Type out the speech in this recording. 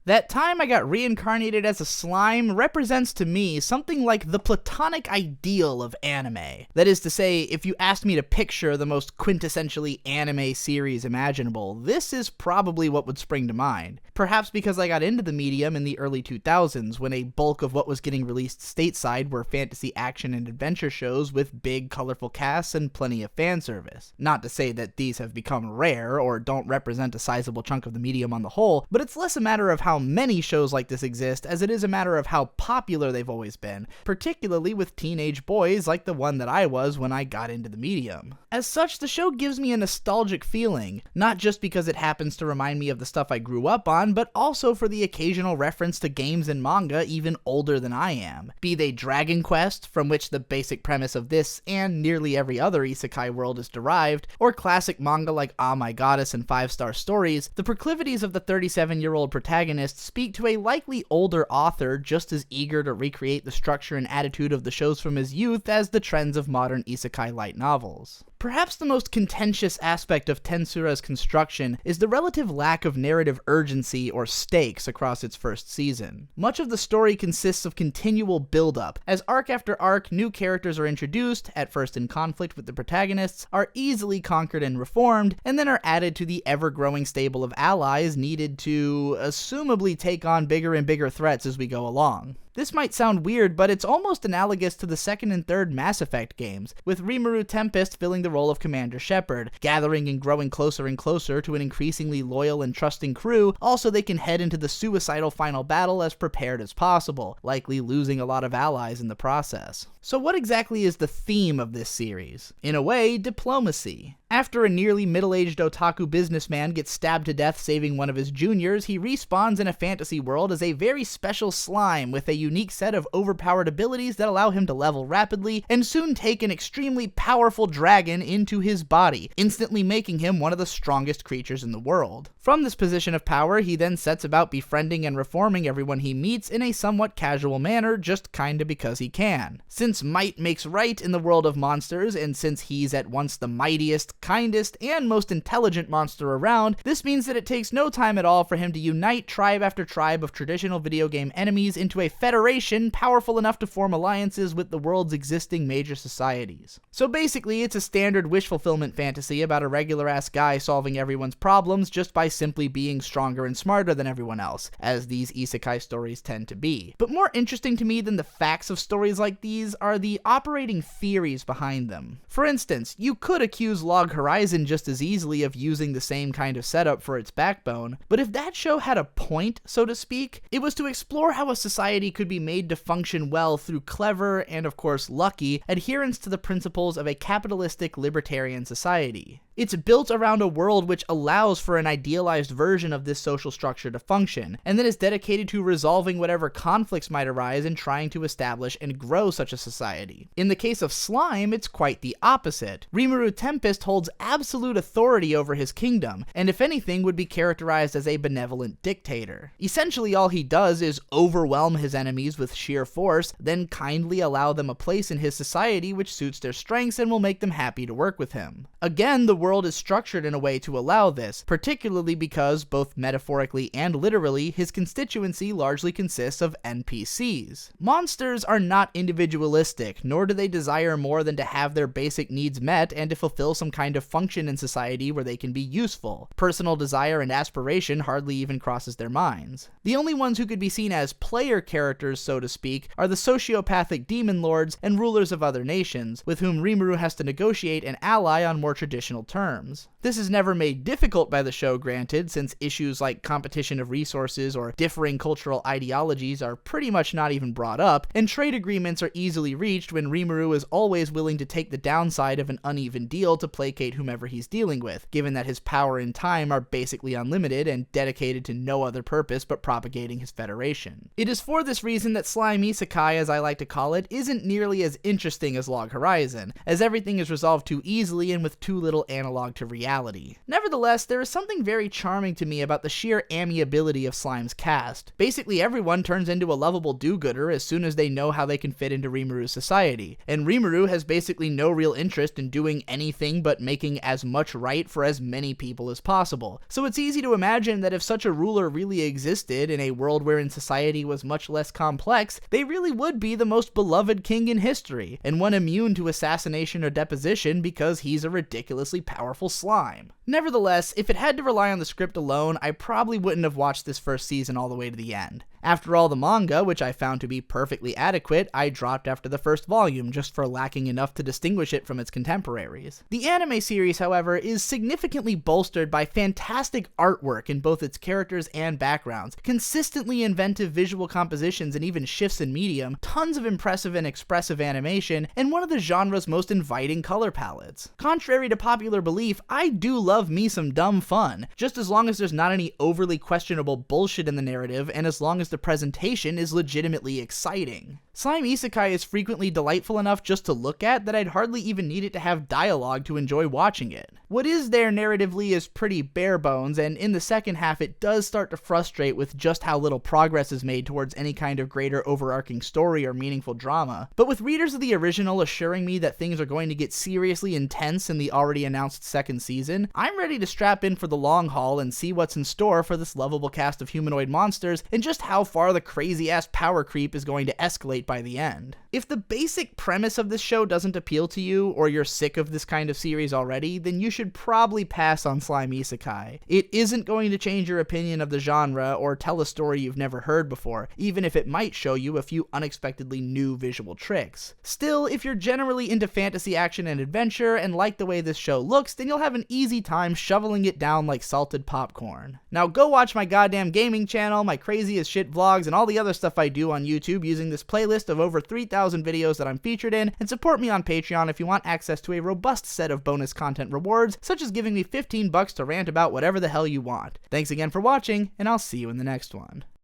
That time I got reincarnated as a slime represents to me something like the platonic ideal of anime. That is to say, if you asked me to picture the most quintessentially anime series imaginable, this is probably what would spring to mind. Perhaps because I got into the medium in the early 2000s, when a bulk of what was getting released stateside were fantasy action and adventure shows with big, colorful casts and plenty of fan service. Not to say that these have become rare or don't represent a sizable chunk of the medium on the whole, but it's less a matter of how many shows like this exist as it is a matter of how popular they've always been, particularly with teenage boys like the one that I was when I got into the medium. As such, the show gives me a nostalgic feeling, not just because it happens to remind me of the stuff I grew up on, but also for the occasional reference to games and manga even older than I am. Be they Dragon Quest, from which the basic premise of this and nearly every other isekai world is derived, or classic manga like Ah My Goddess and 5-Star Stories, the proclivities of the 37-year-old protagonist speak to a likely older author just as eager to recreate the structure and attitude of the shows from his youth as the trends of modern isekai light novels. Perhaps the most contentious aspect of Tensura's construction is the relative lack of narrative urgency or stakes across its first season. Much of the story consists of continual build-up, as arc after arc new characters are introduced, at first in conflict with the protagonists, are easily conquered and reformed, and then are added to the ever-growing stable of allies needed to, assumably, take on bigger and bigger threats as we go along. This might sound weird, but it's almost analogous to the second and third Mass Effect games, with Rimuru Tempest filling the role of Commander Shepard, gathering and growing closer and closer to an increasingly loyal and trusting crew, also they can head into the suicidal final battle as prepared as possible, likely losing a lot of allies in the process. So what exactly is the theme of this series? In a way, diplomacy. After a nearly middle-aged otaku businessman gets stabbed to death saving one of his juniors, he respawns in a fantasy world as a very special slime with a unique set of overpowered abilities that allow him to level rapidly and soon take an extremely powerful dragon into his body, instantly making him one of the strongest creatures in the world. From this position of power, he then sets about befriending and reforming everyone he meets in a somewhat casual manner, just kinda because he can. Since might makes right in the world of monsters, and since he's at once the mightiest, kindest, and most intelligent monster around, this means that it takes no time at all for him to unite tribe after tribe of traditional video game enemies into a federation powerful enough to form alliances with the world's existing major societies. So basically, it's a standard wish fulfillment fantasy about a regular-ass guy solving everyone's problems just by simply being stronger and smarter than everyone else, as these isekai stories tend to be. But more interesting to me than the facts of stories like these are the operating theories behind them. For instance, you could accuse Log Horizon just as easily of using the same kind of setup for its backbone, but if that show had a point, so to speak, it was to explore how a society could be made to function well through clever, and of course lucky, adherence to the principles of a capitalistic libertarian society. It's built around a world which allows for an idealized version of this social structure to function, and then is dedicated to resolving whatever conflicts might arise and trying to establish and grow such a society. In the case of Slime, it's quite the opposite. Rimuru Tempest holds absolute authority over his kingdom, and if anything would be characterized as a benevolent dictator. Essentially all he does is overwhelm his enemies with sheer force, then kindly allow them a place in his society which suits their strengths and will make them happy to work with him. Again, the world is structured in a way to allow this, particularly because, both metaphorically and literally, his constituency largely consists of NPCs. Monsters are not individualistic, nor do they desire more than to have their basic needs met and to fulfill some kind of function in society where they can be useful. Personal desire and aspiration hardly even crosses their minds. The only ones who could be seen as player characters, so to speak, are the sociopathic demon lords and rulers of other nations, with whom Rimuru has to negotiate and ally on more traditional terms. This is never made difficult by the show, granted, since issues like competition of resources or differing cultural ideologies are pretty much not even brought up, and trade agreements are easily reached when Rimuru is always willing to take the downside of an uneven deal to placate whomever he's dealing with, given that his power and time are basically unlimited and dedicated to no other purpose but propagating his federation. It is for this reason that Slime Isekai, as I like to call it, isn't nearly as interesting as Log Horizon, as everything is resolved too easily and with too little analog to reality. Nevertheless, there is something very charming to me about the sheer amiability of Slime's cast. Basically everyone turns into a lovable do-gooder as soon as they know how they can fit into Rimuru's society, and Rimuru has basically no real interest in doing anything but making as much right for as many people as possible. So it's easy to imagine that if such a ruler really existed in a world wherein society was much less complex, they really would be the most beloved king in history, and one immune to assassination or deposition because he's a ridiculously powerful slime. Nevertheless, if it had to rely on the script alone, I probably wouldn't have watched this first season all the way to the end. After all, the manga, which I found to be perfectly adequate, I dropped after the first volume just for lacking enough to distinguish it from its contemporaries. The anime series, however, is significantly bolstered by fantastic artwork in both its characters and backgrounds, consistently inventive visual compositions and even shifts in medium, tons of impressive and expressive animation, and one of the genre's most inviting color palettes. Contrary to popular belief, I do love me some dumb fun, just as long as there's not any overly questionable bullshit in the narrative, and as long as the presentation is legitimately exciting. Slime Isekai is frequently delightful enough just to look at that I'd hardly even need it to have dialogue to enjoy watching it. What is there narratively is pretty bare bones, and in the second half it does start to frustrate with just how little progress is made towards any kind of greater overarching story or meaningful drama. But with readers of the original assuring me that things are going to get seriously intense in the already announced second season, I'm ready to strap in for the long haul and see what's in store for this lovable cast of humanoid monsters and just how far the crazy-ass power creep is going to escalate by the end. If the basic premise of this show doesn't appeal to you, or you're sick of this kind of series already, then you should probably pass on Slime Isekai. It isn't going to change your opinion of the genre or tell a story you've never heard before, even if it might show you a few unexpectedly new visual tricks. Still, if you're generally into fantasy action and adventure and like the way this show looks, then you'll have an easy time shoveling it down like salted popcorn. Now go watch my goddamn gaming channel, my crazy as shit vlogs, and all the other stuff I do on YouTube using this playlist of over 3,000 videos that I'm featured in, and support me on Patreon if you want access to a robust set of bonus content rewards, such as giving me $15 to rant about whatever the hell you want. Thanks again for watching, and I'll see you in the next one.